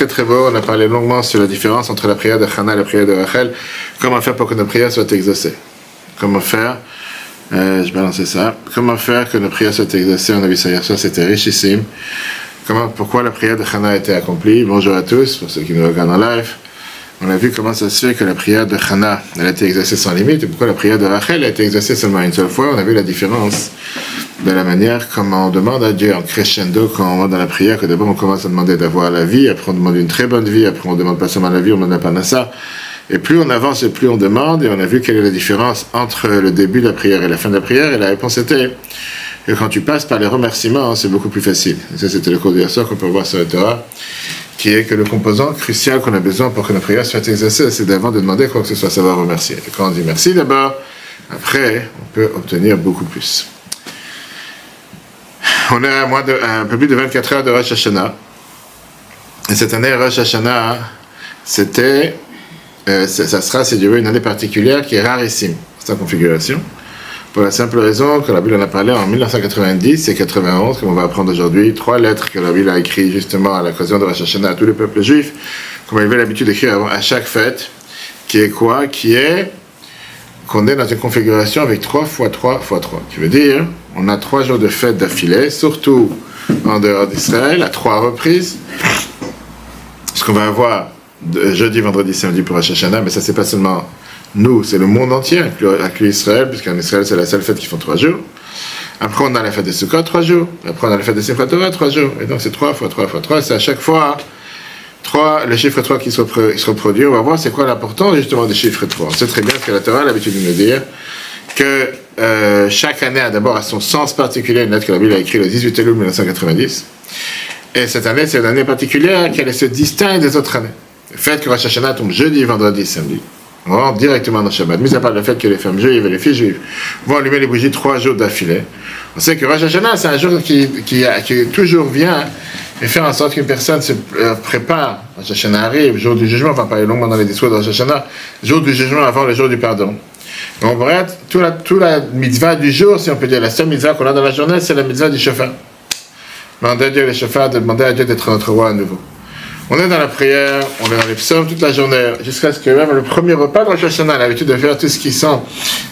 très très beau. On a parlé longuement sur la différence entre la prière de Hannah et la prière de Rachel. Comment faire pour que nos prières soient exaucées? Comment faire? Je balançais ça. Comment faire que nos prières soient exaucées? On a vu ça hier soir, c'était richissime. Pourquoi la prière de Hannah a été accomplie? Bonjour à tous, pour ceux qui nous regardent en live. On a vu comment ça se fait que la prière de Hannah elle a été exaucée sans limite, et pourquoi la prière de Rachel a été exaucée seulement une seule fois. On a vu la différence de la manière comment on demande à Dieu en crescendo quand on va dans la prière, que d'abord on commence à demander d'avoir la vie, après on demande une très bonne vie, après on demande pas seulement la vie, on demande la panassa. Et plus on avance et plus on demande, et on a vu quelle est la différence entre le début de la prière et la fin de la prière, et la réponse était que quand tu passes par les remerciements, c'est beaucoup plus facile. Et ça c'était le cours d'hier soir qu'on peut voir sur le Torah, qui est que le composant crucial qu'on a besoin pour que notre prière soit exaucée, c'est d'avant de demander quoi que ce soit, savoir remercier. Et quand on dit merci d'abord, après on peut obtenir beaucoup plus. On est à un peu plus de 24 heures de Rosh Hashanah. Et cette année, Rosh Hashanah, ça sera, si Dieu veut, une année particulière qui est rarissime, sa configuration. Pour la simple raison que la Bible en a parlé en 1990 et 91, comme on va apprendre aujourd'hui, 3 lettres que la Bible a écrites justement à l'occasion de Rosh Hashanah à tous les peuples juifs, comme il avait l'habitude d'écrire à chaque fête, qui est quoi? Qui est qu'on est dans une configuration avec 3 fois 3 fois 3. Qui veut dire, on a 3 jours de fête d'affilée, surtout en dehors d'Israël, à 3 reprises. Ce qu'on va avoir jeudi, vendredi, samedi pour Rosh Hashanah, mais ça c'est pas seulement nous, c'est le monde entier, inclus Israël, puisqu'en Israël c'est la seule fête qui font 3 jours. Après on a la fête de Sukkot, 3 jours. Après on a la fête de Simchat Torah, 3 jours. Et donc c'est 3 fois 3 fois 3, c'est à chaque fois 3, le chiffre 3 qui se reproduit. On va voir c'est quoi l'importance justement du chiffre 3. On sait très bien que la Torah a l'habitude de nous dire que chaque année a d'abord à son sens particulier, une lettre que la Bible a écrite le 18 Elul 1990. Et cette année, c'est une année particulière qu'elle se distingue des autres années. Le fait que Rosh Hashanah tombe jeudi, vendredi, samedi, on rentre directement dans Shabbat. Mis à part le fait que les femmes juives et les filles juives vont allumer les bougies 3 jours d'affilée. On sait que Rosh Hashanah, c'est un jour qui toujours vient et faire en sorte qu'une personne se prépare. Rosh Hashanah arrive, jour du jugement, on va parler longuement dans les discours de Rosh Hashanah, jour du jugement avant le jour du pardon. Donc, on pourrait être toute la mitzvah du jour, si on peut dire, la seule mitzvah qu'on a dans la journée, c'est la mitzvah du shofar. Demander à Dieu le shofar, demander à Dieu d'être notre roi à nouveau. On est dans la prière, on est dans les psaumes toute la journée, jusqu'à ce que même le premier repas de Rosh Hashanah, on a l'habitude de faire tout ce qui sont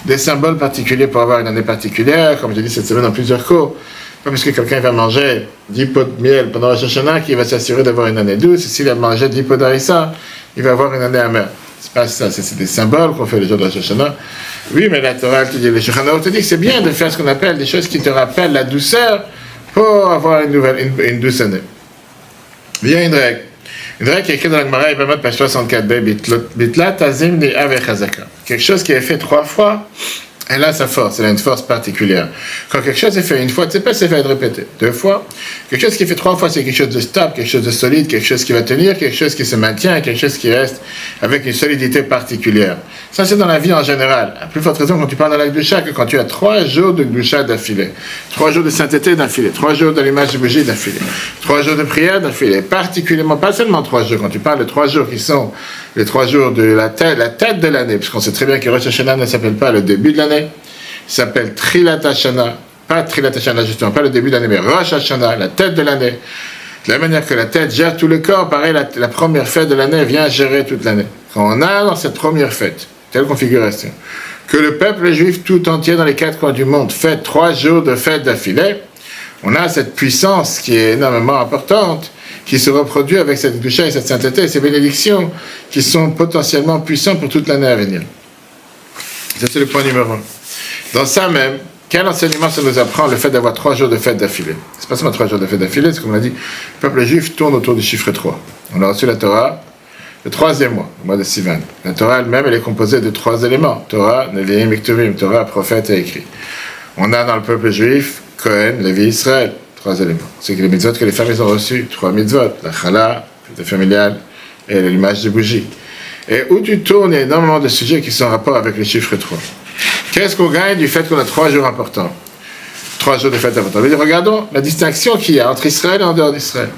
des symboles particuliers pour avoir une année particulière, comme j'ai dit cette semaine dans plusieurs cours. Pas parce que quelqu'un va manger 10 pots de miel pendant Rosh Hashanah qu'il va s'assurer d'avoir une année douce, et s'il a mangé 10 pots d'harissa, il va avoir une année amère. C'est pas ça, c'est des symboles qu'on fait les jours de Rosh Hashanah. Oui, mais la Torah te dit, le Shulchan Aruch te dit que c'est bien de faire ce qu'on appelle des choses qui te rappellent la douceur pour avoir une douce année. Il y a une règle. Une règle qui est écrite dans la Gemara, Yevamot, page 64b, Bitlat Azim Li Ave Chazaka. Quelque chose qui est fait 3 fois, elle a sa force, elle a une force particulière. Quand quelque chose est fait une fois, tu sais pas si c'est fait être répété. 2 fois, quelque chose qui est fait 3 fois, c'est quelque chose de stable, quelque chose de solide, quelque chose qui va tenir, quelque chose qui se maintient, quelque chose qui reste avec une solidité particulière. Ça, c'est dans la vie en général. À plus forte raison quand tu parles de la Gdusha, que quand tu as 3 jours de Gdusha d'affilée, 3 jours de sainteté d'affilée, 3 jours d'allumage de bougie d'affilée, 3 jours de prière d'affilée, particulièrement, pas seulement 3 jours, quand tu parles de 3 jours qui sont les 3 jours de la tête de l'année, puisqu'on sait très bien que Rosh Hashanah ne s'appelle pas le début de l'année, il s'appelle Trilat Hashanah, pas Trilat Hashanah justement, pas le début de l'année, mais Rosh Hashanah, la tête de l'année. De la manière que la tête gère tout le corps, pareil, la première fête de l'année vient gérer toute l'année. Quand on a dans cette première fête, telle configuration, que le peuple juif tout entier dans les 4 coins du monde fête 3 jours de fête d'affilée, on a cette puissance qui est énormément importante, qui se reproduit avec cette doucha et cette sainteté et ces bénédictions qui sont potentiellement puissantes pour toute l'année à venir. Ça, c'est le point numéro 1. Dans ça même, quel enseignement ça nous apprend le fait d'avoir 3 jours de fête d'affilée? C'est pas seulement 3 jours de fête d'affilée, c'est comme on l'a dit, le peuple juif tourne autour du chiffre 3. On a reçu la Torah le 3e mois, le mois de Sivan. La Torah elle-même, elle est composée de 3 éléments. Torah, Nevi'im, Kektuvim, Torah, prophète et écrit. On a dans le peuple juif, Cohen, Lévi, Israël, 3 éléments. C'est que les mitzvot que les femmes ont reçues, 3 mitzvot, la chala, la fête familiale et l'allumage de bougies. Et où tu tournes, il y a énormément de sujets qui sont en rapport avec le chiffre 3. Qu'est-ce qu'on gagne du fait qu'on a 3 jours importants? 3 jours de fête importants. Regardons la distinction qu'il y a entre Israël et en dehors d'Israël.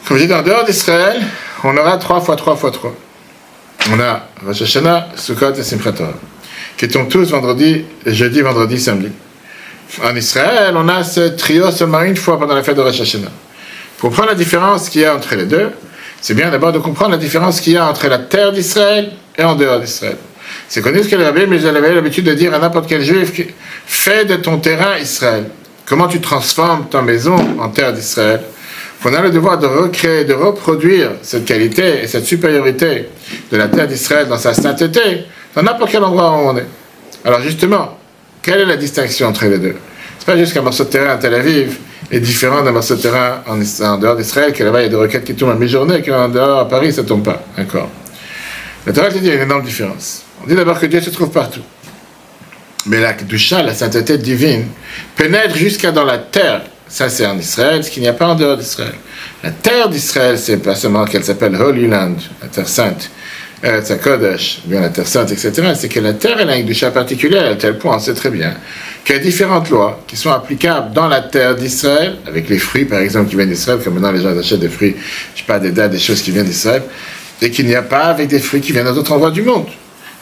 Comme je dis, en dehors d'Israël, on aura 3 fois 3 fois 3. On a Rosh Hashanah, Sukkot et Simchat Torah, qui tombent tous jeudi, vendredi, samedi. En Israël, on a ce trio seulement une fois pendant la fête de Rosh Hashanah. Pour comprendre la différence qu'il y a entre les deux, c'est bien d'abord de comprendre la différence qu'il y a entre la terre d'Israël et en dehors d'Israël. C'est connu ce que le rabbi, mais j'avais l'habitude de dire à n'importe quel juif, fais de ton terrain Israël. Comment tu transformes ta maison en terre d'Israël? On a le devoir de recréer, de reproduire cette qualité et cette supériorité de la terre d'Israël dans sa sainteté, dans n'importe quel endroit où on est. Alors justement, quelle est la distinction entre les deux? C'est pas juste qu'un morceau de terrain à Tel Aviv est différent d'un morceau de terrain en dehors d'Israël, que là-bas il y a des roquettes qui tombent à mi-journée, qu'en dehors à Paris ça ne tombe pas. D'accord. La Torah dit qu'il y a une énorme différence. On dit d'abord que Dieu se trouve partout. Mais la Kedusha, la sainteté divine, pénètre jusqu'à dans la terre. Ça, c'est en Israël, ce qu'il n'y a pas en dehors d'Israël. La terre d'Israël, c'est pas seulement qu'elle s'appelle Holy Land, la terre sainte, Eretz HaKodesh, bien la terre sainte, etc. C'est que la terre, elle a une Kedusha particulière, à tel point, on sait très bien, qu'il y a différentes lois qui sont applicables dans la terre d'Israël, avec les fruits, par exemple, qui viennent d'Israël, comme maintenant les gens achètent des fruits, je sais pas, des dates, des choses qui viennent d'Israël, et qu'il n'y a pas avec des fruits qui viennent d'autres endroits du monde.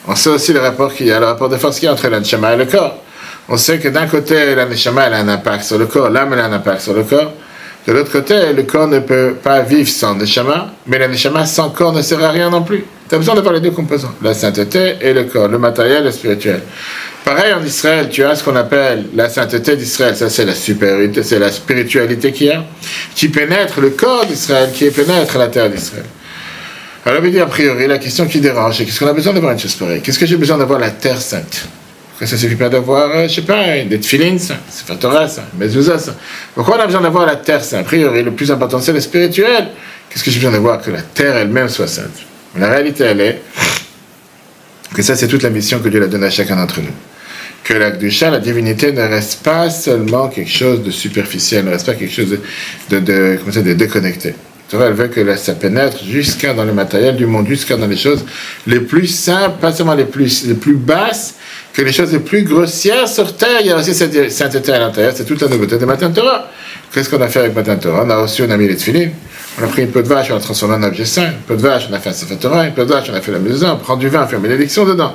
On sait aussi le rapport qu'il y a, le rapport de force qu'il y a entre l'Aneshama et le corps. On sait que d'un côté, l'Aneshama a un impact sur le corps, l'âme a un impact sur le corps. De l'autre côté, le corps ne peut pas vivre sans Neshama, mais l'Aneshama sans corps ne sert à rien non plus. Tu as besoin d'avoir les deux composants, la sainteté et le corps, le matériel et le spirituel. Pareil en Israël, tu as ce qu'on appelle la sainteté d'Israël, ça c'est la supériorité, c'est la spiritualité qu'il y a, qui pénètre le corps d'Israël, qui pénètre la terre d'Israël. Alors, il dit a priori, la question qui dérange, c'est qu'est-ce qu'on a besoin d'avoir une chose pareille? Qu'est-ce que j'ai besoin d'avoir la terre sainte? Pourquoi ça ne suffit pas d'avoir, je sais pas, des tefilines, ça, c'est pas Torah, ça, mezouza, ça. Pourquoi on a besoin d'avoir la terre sainte? A priori, le plus important, c'est le spirituel. Qu'est-ce que j'ai besoin d'avoir? Que la terre elle-même soit sainte. La réalité, elle est que ça, c'est toute la mission que Dieu a donnée à chacun d'entre nous. Que la Kedusha, la divinité, ne reste pas seulement quelque chose de superficiel, ne reste pas quelque chose de déconnecté. Elle veut que ça pénètre jusqu'à dans le matériel du monde, jusqu'à dans les choses les plus simples, pas seulement les plus basses, que les choses les plus grossières sur terre. Il y a aussi cette sainteté à l'intérieur, c'est toute la nouveauté de Matan Torah. Qu'est-ce qu'on a fait avec Matan Torah? On a mis les tefilines, on a pris une peau de vache, on l'a transformé en objet saint, une peau de vache, on a fait un Sefer Torah, une peau de vache, on a fait la mezouza, on prend du vin, on fait une bénédiction dedans.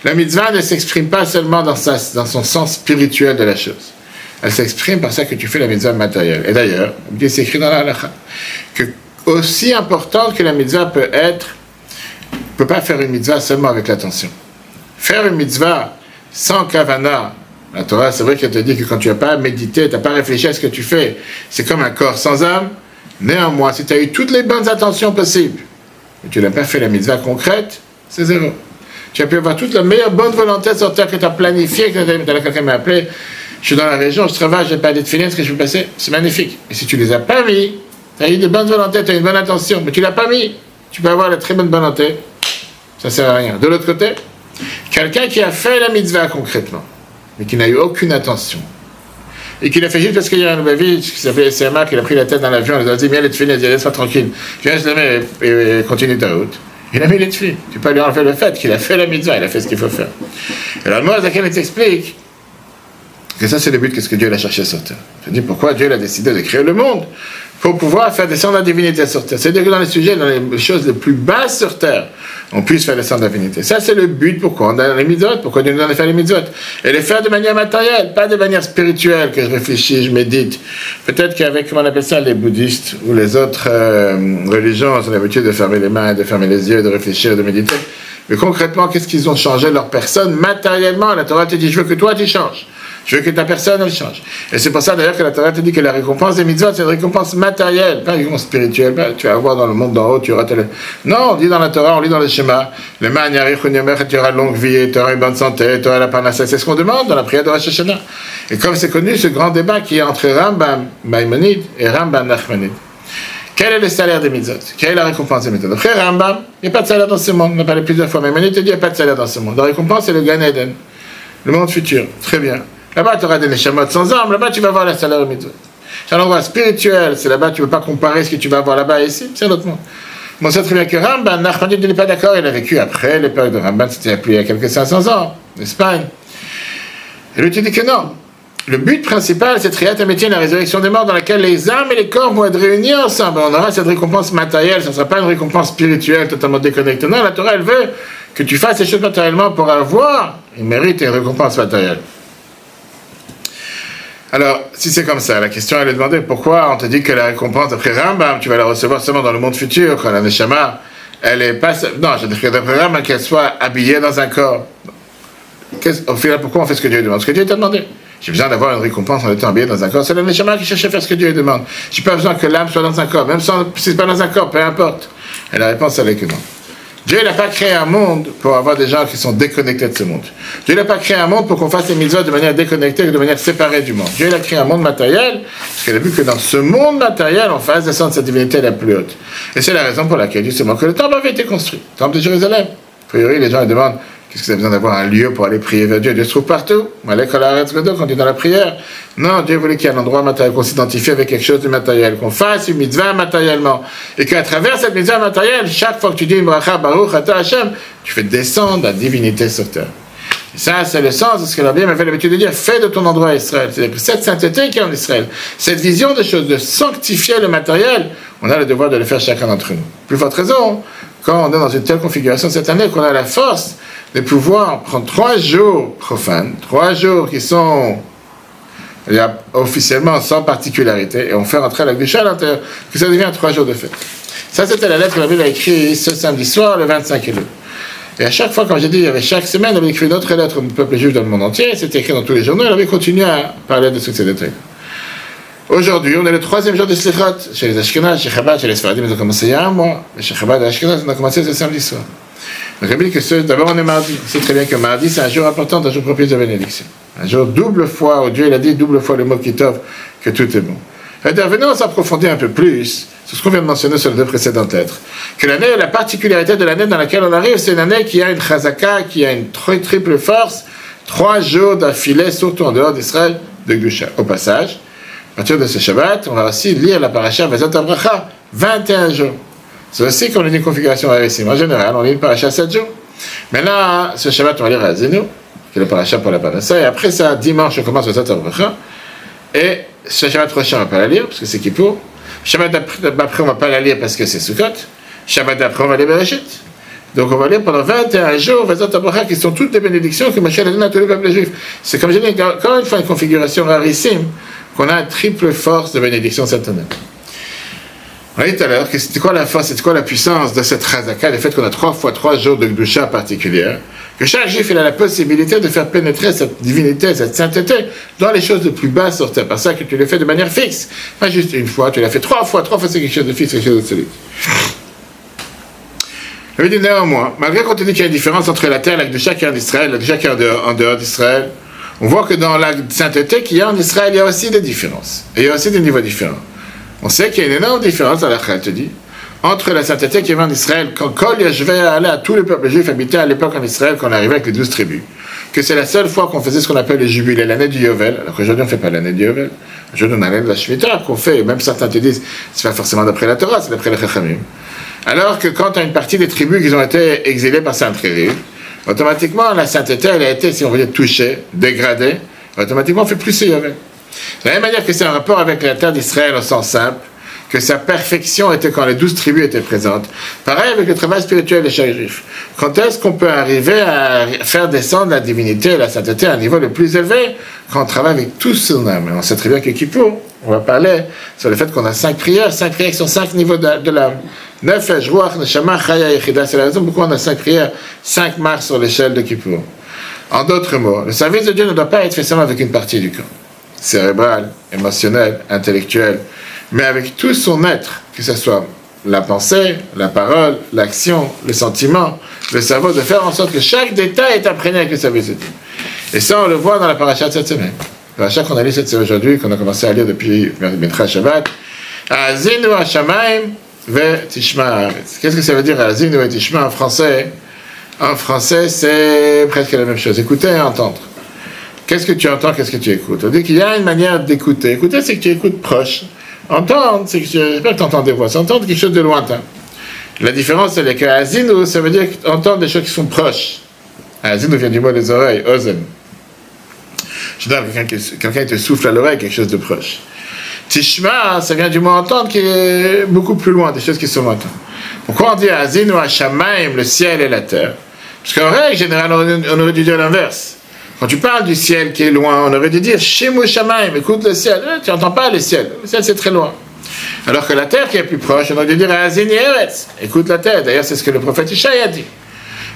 La mitzvah ne s'exprime pas seulement dans son sens spirituel de la chose. Elle s'exprime par ça que tu fais la mitzvah matérielle. Et d'ailleurs, c'est écrit dans la halakha que aussi importante que la mitzvah peut pas faire une mitzvah seulement avec l'attention. Faire une mitzvah sans kavana, la Torah, c'est vrai qu'elle te dit que quand tu n'as pas médité, tu n'as pas réfléchi à ce que tu fais, c'est comme un corps sans âme. Néanmoins, si tu as eu toutes les bonnes intentions possibles, mais tu n'as pas fait la mitzvah concrète, c'est zéro. Tu as pu avoir toute la meilleure bonne volonté sur terre que tu as planifié, que quelqu'un m'a appelé. Je suis dans la région, je travaille, je n'ai pas de filets, ce que je peux passer, c'est magnifique. Et si tu ne les as pas mis, tu as eu des bonnes volontés, tu as une bonne intention, mais tu ne l'as pas mis, tu peux avoir la très bonne volonté, ça ne sert à rien. De l'autre côté, quelqu'un qui a fait la mitzvah concrètement, mais qui n'a eu aucune attention, et qui l'a fait juste parce qu'il y a un Lubavitch qui s'appelait SMA, qui a pris la tête dans l'avion, il a dit, mets les filets, il dit, laisse-moi tranquille, viens, je les mets et continue ta route. Il a mis les filets. Tu peux lui enlever le fait qu'il a fait la mitzvah, il a fait ce qu'il faut faire. Et alors, moi, Zaken t'explique que ça, c'est le but, qu'est-ce que Dieu a cherché sur terre. Je dis pourquoi Dieu a décidé de créer le monde pour pouvoir faire descendre la divinité sur terre. C'est-à-dire que dans les sujets, dans les choses les plus basses sur terre, on puisse faire descendre la divinité. Ça, c'est le but. Pourquoi on a les mitzvot? Pourquoi Dieu nous a fait les mitzvot? Et les faire de manière matérielle, pas de manière spirituelle, que je réfléchis, je médite. Peut-être qu'avec, comment on appelle ça, les bouddhistes ou les autres religions, on a l'habitude de fermer les mains, de fermer les yeux, de réfléchir, de méditer. Mais concrètement, qu'est-ce qu'ils ont changé leur personne matériellement? La Torah te dit, je veux que toi, tu changes. Je veux que ta personne, elle change. Et c'est pour ça, d'ailleurs, que la Torah te dit que la récompense des mitzvot, c'est une récompense matérielle, pas une récompense spirituelle. Tu vas voir dans le monde d'en haut, tu auras... Non, on dit dans la Torah, on lit dans le schéma, le man tu auras longue vie, tu auras une bonne santé, tu auras la parnasse. C'est ce qu'on demande dans la prière de Rosh Hashanah. Et comme c'est connu, ce grand débat qui est entre Rambam Maïmonide et Rambam Nachmanide. Quel est le salaire des mitzvot? Quelle est la récompense des mitzvot? D'après Rambam, il n'y a pas de salaire dans ce monde. On a parlé plusieurs fois. Maïmonide te dit qu'il n'y a pas de salaire dans ce monde. La récompense, c'est le Gan Eden, le monde futur. Très bien. Là-bas, tu auras des neshamot sans âme. Là-bas, tu vas voir la salaire des mitzvot. C'est un endroit spirituel. C'est là-bas, tu ne peux pas comparer ce que tu vas voir là-bas et ici. C'est un autre monde. On sait très bien que Rambam, Nachmanide n'est pas d'accord. Il a vécu après l'époque de Rambam. C'était il y a quelques 500 ans, d'Espagne. Et lui, tu dis que non. Le but principal, c'est Triat HaMetim, la résurrection des morts, dans laquelle les âmes et les corps vont être réunis ensemble. On aura cette récompense matérielle, ça ne sera pas une récompense spirituelle totalement déconnectée. Non, la Torah, elle veut que tu fasses ces choses matériellement pour avoir une mérite et une récompense matérielle. Alors, si c'est comme ça, la question elle est demandée, pourquoi on te dit que la récompense d'après Rambam, tu vas la recevoir seulement dans le monde futur, quand la Neshama, elle est pas... Non, je dis que d'après Rambam, qu'elle soit habillée dans un corps. Au final, pourquoi on fait ce que Dieu demande? Ce que Dieu t'a demandé. J'ai besoin d'avoir une récompense en étant habillé dans un corps. C'est le Neshama qui cherche à faire ce que Dieu demande. J'ai pas besoin que l'âme soit dans un corps, même si c'est pas dans un corps, peu importe. Et la réponse, elle est que non. Dieu n'a pas créé un monde pour avoir des gens qui sont déconnectés de ce monde. Dieu n'a pas créé un monde pour qu'on fasse les mitzvot de manière déconnectée, de manière séparée du monde. Dieu a créé un monde matériel, parce qu'il a vu que dans ce monde matériel, on fasse descendre sa divinité la plus haute. Et c'est la raison pour laquelle, justement, que le temple avait été construit. Le temple de Jérusalem. A priori, les gens ils demandent, qu'est-ce que ça a besoin d'avoir un lieu pour aller prier vers Dieu? Dieu se trouve partout. Quand on dit dans la prière. Non, Dieu voulait qu'il y ait un endroit matériel, qu'on s'identifie avec quelque chose de matériel, qu'on fasse une mitzvah matériellement. Et qu'à travers cette mitzvah matérielle, chaque fois que tu dis une bracha, Baruch Ata Hashem, tu fais descendre la divinité sur terre. Et ça, c'est le sens de ce que la Bible avait l'habitude de dire, fais de ton endroit Israël. C'est-à-dire que cette sainteté qui est en Israël, cette vision des choses, de sanctifier le matériel, on a le devoir de le faire chacun d'entre nous. Plus forte raison, quand on est dans une telle configuration cette année, qu'on a la force de pouvoir prendre 3 jours profanes, 3 jours qui sont officiellement sans particularité, et on fait rentrer la Gdusha à l'intérieur, que ça devient 3 jours de fête. Ça, c'était la lettre que la Bible a écrite ce samedi soir, le 25 Elul. Et à chaque fois, comme j'ai dit, il y avait chaque semaine, elle avait écrit une autre lettre au peuple juif dans le monde entier, c'était écrit dans tous les journaux, elle avait continué à parler de ces lettres. Aujourd'hui, on est le 3e jour de Slichot, chez les Ashkenaz, chez Chabad, chez les Sfaradim, ils ont commencé il y a un mois, mais chez Chabad et Ashkenaz, on a commencé ce samedi soir. Donc, je dit que d'abord, on est mardi. On sait très bien que mardi, c'est un jour important, un jour propice de bénédiction. Un jour double fois, où Dieu il a dit double fois le mot Kitov, que tout est bon. Venons s'approfondir un peu plus sur ce qu'on vient de mentionner sur les 2 précédentes lettres. Que l'année, la particularité de l'année dans laquelle on arrive, c'est une année qui a une chazaka, qui a une triple force, 3 jours d'affilée, surtout en dehors d'Israël, de Gdusha. Au passage, à partir de ce Shabbat, on va aussi lire la paracha Vezot Abracha, 21 jours. C'est aussi qu'on a une configuration récime. En général, on lit une paracha 7 jours. Maintenant, ce Shabbat, on va lire à Azinu, qui est la paracha pour la parassa, et après ça, dimanche, on commence Vezot Abracha, et ce Shabbat prochain, on ne va pas la lire, parce que c'est Kippour. Shabbat d'après, on ne va pas la lire parce que c'est Sukkot. Shabbat d'après, on va lire Bereshit. Donc on va lire pendant 21 jours, Vezot Abracha, qui sont toutes des bénédictions que Mashiach a donné à tous les peuples juifs. C'est comme j'ai dit, encore une fois, une configuration rarissime, qu'on a une triple force de bénédiction cette année. On a dit tout à l'heure que c'était quoi la force, c'était quoi la puissance de cette Chazaka, le fait qu'on a 3 fois 3 jours de Gdusha particulière, que chaque juif il a la possibilité de faire pénétrer cette divinité, cette sainteté dans les choses les plus basses sur terre. Par ça que tu le fais de manière fixe. Pas juste une fois, tu l'as fait 3 fois c'est quelque chose de fixe, quelque chose de solide. Je veux dire néanmoins, malgré qu'on te dit qu'il y a une différence entre la terre, la Gdusha qui est en Israël, la Gdusha qui est en dehors d'Israël, on voit que dans la sainteté qu'il y a en Israël, il y a aussi des différences. Et il y a aussi des niveaux différents. On sait qu'il y a une énorme différence, dans la Chal te dit, entre la sainteté qui est en Israël, quand je vais aller à tous les peuples juifs habités à l'époque en Israël, qu'on arrivait avec les 12 tribus, que c'est la seule fois qu'on faisait ce qu'on appelle le jubilé, l'année du Yovel, alors qu'aujourd'hui on ne fait pas l'année du Yovel. Aujourd'hui on a l'année de la Shemitah qu'on fait, et même certains te disent, c'est pas forcément d'après la Torah, c'est d'après les Chachamim. Alors que quand tu as une partie des tribus qui ont été exilées par Sainte-Réry, automatiquement la sainteté, elle a été, si on veut dire, touchée, dégradée, automatiquement on fait plus ce Yovel. De la même manière que c'est un rapport avec la terre d'Israël au sens simple, que sa perfection était quand les 12 tribus étaient présentes. Pareil avec le travail spirituel des chaque juif. Quand est-ce qu'on peut arriver à faire descendre la divinité et la sainteté à un niveau le plus élevé? Quand on travaille avec tout son âme. Et on sait très bien que Kippour, on va parler sur le fait qu'on a 5 prières qui sont 5 niveaux de l'âme. 9 Ruach, Neshama, Chaya, Yechida. C'est la raison pourquoi on a 5 prières, 5 marches sur l'échelle de Kippour. En d'autres mots, le service de Dieu ne doit pas être fait seulement avec une partie du corps. Cérébral, émotionnel, intellectuel, mais avec tout son être, que ce soit la pensée, la parole, l'action, le sentiment, le cerveau, de faire en sorte que chaque détail est imprégné avec le service de Dieu. Et ça, on le voit dans la paracha de cette semaine. La paracha qu'on a lu cette semaine aujourd'hui, qu'on a commencé à lire depuis Mincha Shabbat, Azinu Hashamaim ve Tishma Haaretz. Qu'est-ce que ça veut dire Azinu et Tishma en français? En français, c'est presque la même chose. Écouter et entendre. Qu'est-ce que tu entends, qu'est-ce que tu écoutes? On dit qu'il y a une manière d'écouter. Écouter, c'est que tu écoutes proche. Entendre, c'est que tu entends des voix, c'est entendre quelque chose de lointain. La différence, c'est que Azinu, ça veut dire entendre des choses qui sont proches. Azinu vient du mot des oreilles, ozen. Je dis quelqu'un te souffle à l'oreille, quelque chose de proche. Tishma, ça vient du mot entendre qui est beaucoup plus loin, des choses qui sont lointaines. Pourquoi on dit Azinu Hashamaim, le ciel et la terre? Parce qu'en règle générale, on aurait dû dire l'inverse. Quand tu parles du ciel qui est loin, on aurait dû dire Shemu Shamayim, écoute le ciel. Tu n'entends pas le ciel c'est très loin. Alors que la terre qui est plus proche, on aurait dû dire Azin Yeretz, écoute la terre. D'ailleurs, c'est ce que le prophète Ishaï a dit.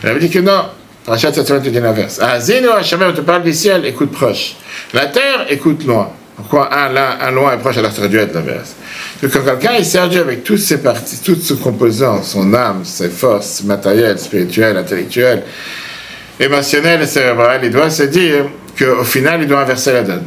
Il avait dit que non. Rachat cette semaine, tu dis l'inverse. Azin ou Hashamayim, on te parle du ciel, écoute proche. La terre, écoute loin. Pourquoi un loin et proche, alors ça aurait dû être l'inverse. Donc quand quelqu'un est sert Dieu avec toutes ses parties, toutes ses composants, son âme, ses forces matérielles, spirituelles, intellectuelles, émotionnelles et cérébrales, il doit se dire qu'au final, il doit inverser la donne.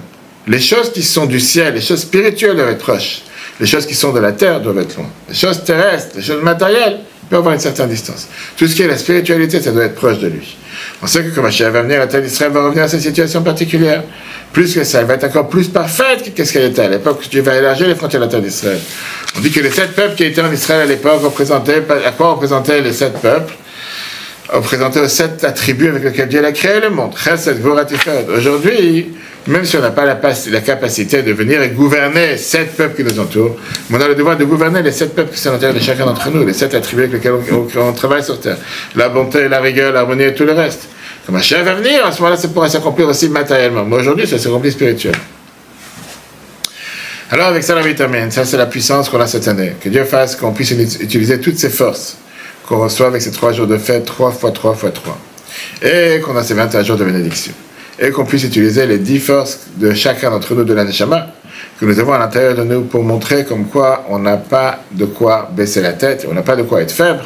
Les choses qui sont du ciel, les choses spirituelles doivent être proches. Les choses qui sont de la terre doivent être loin. Les choses terrestres, les choses matérielles, peuvent avoir une certaine distance. Tout ce qui est la spiritualité, ça doit être proche de lui. On sait que quand Mashiach va venir, la terre d'Israël va revenir à cette situation particulière. Plus que ça, elle va être encore plus parfaite que ce qu'elle était à l'époque. Dieu va élargir les frontières de la terre d'Israël. On dit que les 7 peuples qui étaient en Israël à l'époque représentaient, à quoi représentaient les 7 peuples? Représentaient aux 7 attributs avec lesquels Dieu a créé le monde. Chesed, Gvura, Tiferet. Aujourd'hui, même si on n'a pas la capacité de venir et gouverner 7 peuples qui nous entourent, mais on a le devoir de gouverner les 7 peuples qui sont à l'intérieur de chacun d'entre nous, les 7 attributs avec lesquels on travaille sur terre. La bonté, la rigueur, l'harmonie et tout le reste. Quand Mashiach va venir, à ce moment-là, ça pourra s'accomplir aussi matériellement. Mais aujourd'hui, ça s'accomplit spirituel. Alors, avec ça, la vitamine, ça c'est la puissance qu'on a cette année. Que Dieu fasse qu'on puisse utiliser toutes ces forces qu'on reçoit avec ces 3 jours de fête, 3 fois 3 fois 3. Et qu'on a ces 21 jours de bénédiction. Et qu'on puisse utiliser les 10 forces de chacun d'entre nous de la Neshama, que nous avons à l'intérieur de nous pour montrer comme quoi on n'a pas de quoi baisser la tête, on n'a pas de quoi être faible,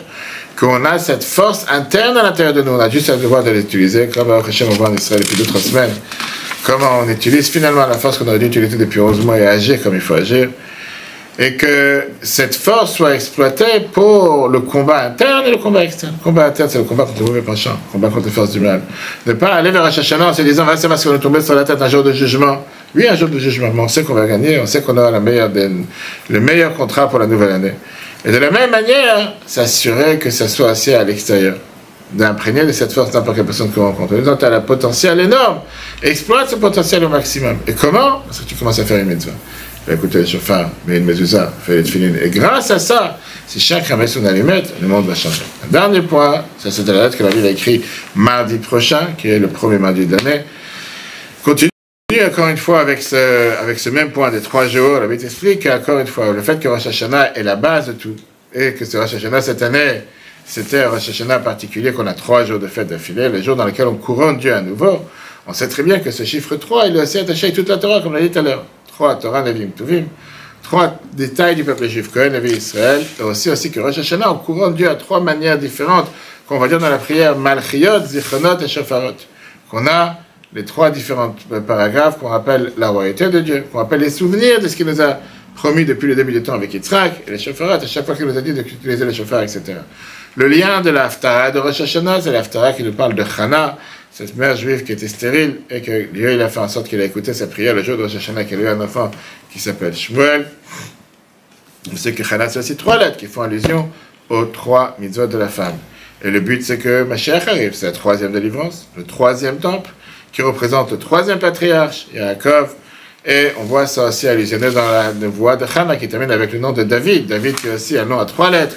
qu'on a cette force interne à l'intérieur de nous, on a juste le devoir de l'utiliser, comme on voit en Israël depuis 2-3 semaines, comment on utilise finalement la force qu'on aurait dû utiliser depuis 11 mois et agir comme il faut agir, et que cette force soit exploitée pour le combat interne et le combat externe. Le combat interne, c'est le combat contre le mauvais penchant, le combat contre les forces du mal. Ne pas aller vers Rosh Hashanah en se disant, c'est parce qu'on est tombé sur la tête un jour de jugement. Oui, un jour de jugement, mais on sait qu'on va gagner, on sait qu'on aura le meilleur contrat pour la nouvelle année. Et de la même manière, s'assurer que ça soit assez à l'extérieur, d'imprégner de cette force n'importe quelle personne qu'on rencontre. Donc, tu as un potentiel énorme. Exploite ce potentiel au maximum. Et comment? Parce que tu commences à faire une mitzvah. Fais écouter le chauffard, mets une mezouza, fais les tefilines. Et grâce à ça, si chacun met son allumette, le monde va changer. Un dernier point, ça c'est la lettre que la Bible a écrite mardi prochain, qui est le premier mardi de l'année. Continue encore une fois avec ce même point des 3 jours. La Bible explique encore une fois le fait que Rosh Hashanah est la base de tout. Et que ce Rosh Hashanah cette année, c'était un Rosh Hashanah particulier qu'on a 3 jours de fête d'affilée, les jours dans lesquels on couronne Dieu à nouveau. On sait très bien que ce chiffre 3, il est aussi attaché à toute la Torah, comme on l'a dit tout à l'heure. 3 Torah, Nevim, Tuvim, 3 détails du peuple juif, Kohen, Nevi, Israël, et aussi que Rosh Hashanah, on couronne Dieu à 3 manières différentes, qu'on va dire dans la prière Malchiot, Zichronot et Shofarot, qu'on a les 3 différents paragraphes qu'on rappelle la royauté de Dieu, qu'on rappelle les souvenirs de ce qu'il nous a promis depuis le début du temps avec Yitzhak, et les Shofarot, à chaque fois qu'il nous a dit d'utiliser les Shofars, etc. Le lien de la Haftara de Rosh Hashanah, c'est la Haftara qui nous parle de Chana, cette mère juive qui était stérile, et que Dieu il a fait en sorte qu'il a écouté sa prière le jour de Rosh Hashanah, qu'il a eu un enfant qui s'appelle Shmuel. On sait que Chana, c'est aussi 3 lettres qui font allusion aux 3 mitzvot de la femme. Et le but, c'est que Mashiach arrive, c'est la 3e délivrance, le 3e temple, qui représente le 3e patriarche, Yaakov, et on voit ça aussi allusionné dans la voix de Chana, qui termine avec le nom de David. David qui a aussi un nom à 3 lettres.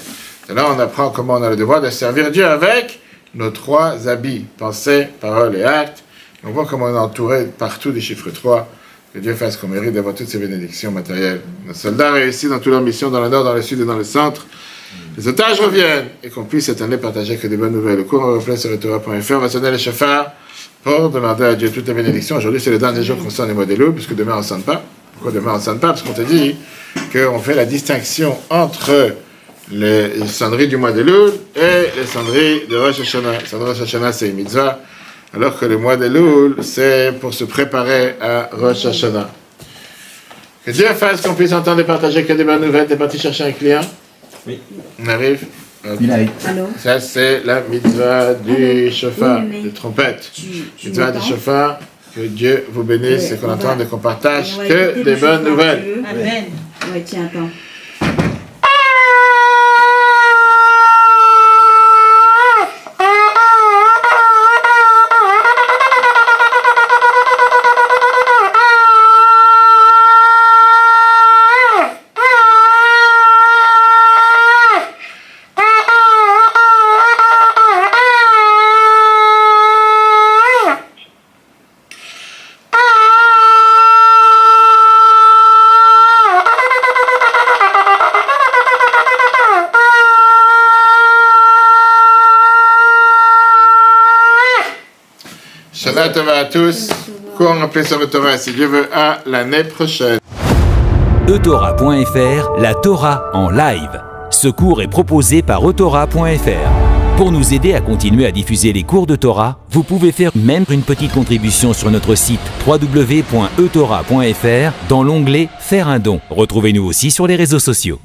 Et là, on apprend comment on a le devoir de servir Dieu avec nos 3 habits, pensée, parole et acte. On voit comment on est entouré partout des chiffres 3. Que Dieu fasse qu'on mérite d'avoir toutes ces bénédictions matérielles. Nos soldats réussissent dans toutes leurs missions, dans le nord, dans le sud et dans le centre. Les otages reviennent et qu'on puisse cette année partager que des bonnes nouvelles. Le cours en reflet sur Torah.fr, on va sonner les chafards pour demander à Dieu toutes les bénédictions. Aujourd'hui, c'est le dernier jour qu'on sonne les mois des loups, puisque demain on ne sonne pas. Pourquoi demain on ne sonne pas? Parce qu'on te dit qu'on fait la distinction entre les sonneries du mois de Elul et les sonneries de Rosh Hashanah. Les sonneries de Rosh Hashanah, c'est une mitzvah, alors que le mois de Elul, c'est pour se préparer à Rosh Hashanah. Que Dieu fasse qu'on puisse entendre et partager que des bonnes nouvelles. T'es parti chercher un client? Oui. On arrive? Il arrive. Ça, c'est la mitzvah du chauffard, de trompette. Mitzvah du chauffard. Que Dieu vous bénisse et qu'on entende et qu'on partage que des bonnes nouvelles. Amen. Ouais, tiens, attends. Shana Tova à tous. Cours rempli sur le Torah, si Dieu veut, à l'année prochaine. eTorah.fr, la Torah en live. Ce cours est proposé par eTorah.fr. Pour nous aider à continuer à diffuser les cours de Torah, vous pouvez faire même une petite contribution sur notre site www.etorah.fr dans l'onglet « Faire un don ». Retrouvez-nous aussi sur les réseaux sociaux.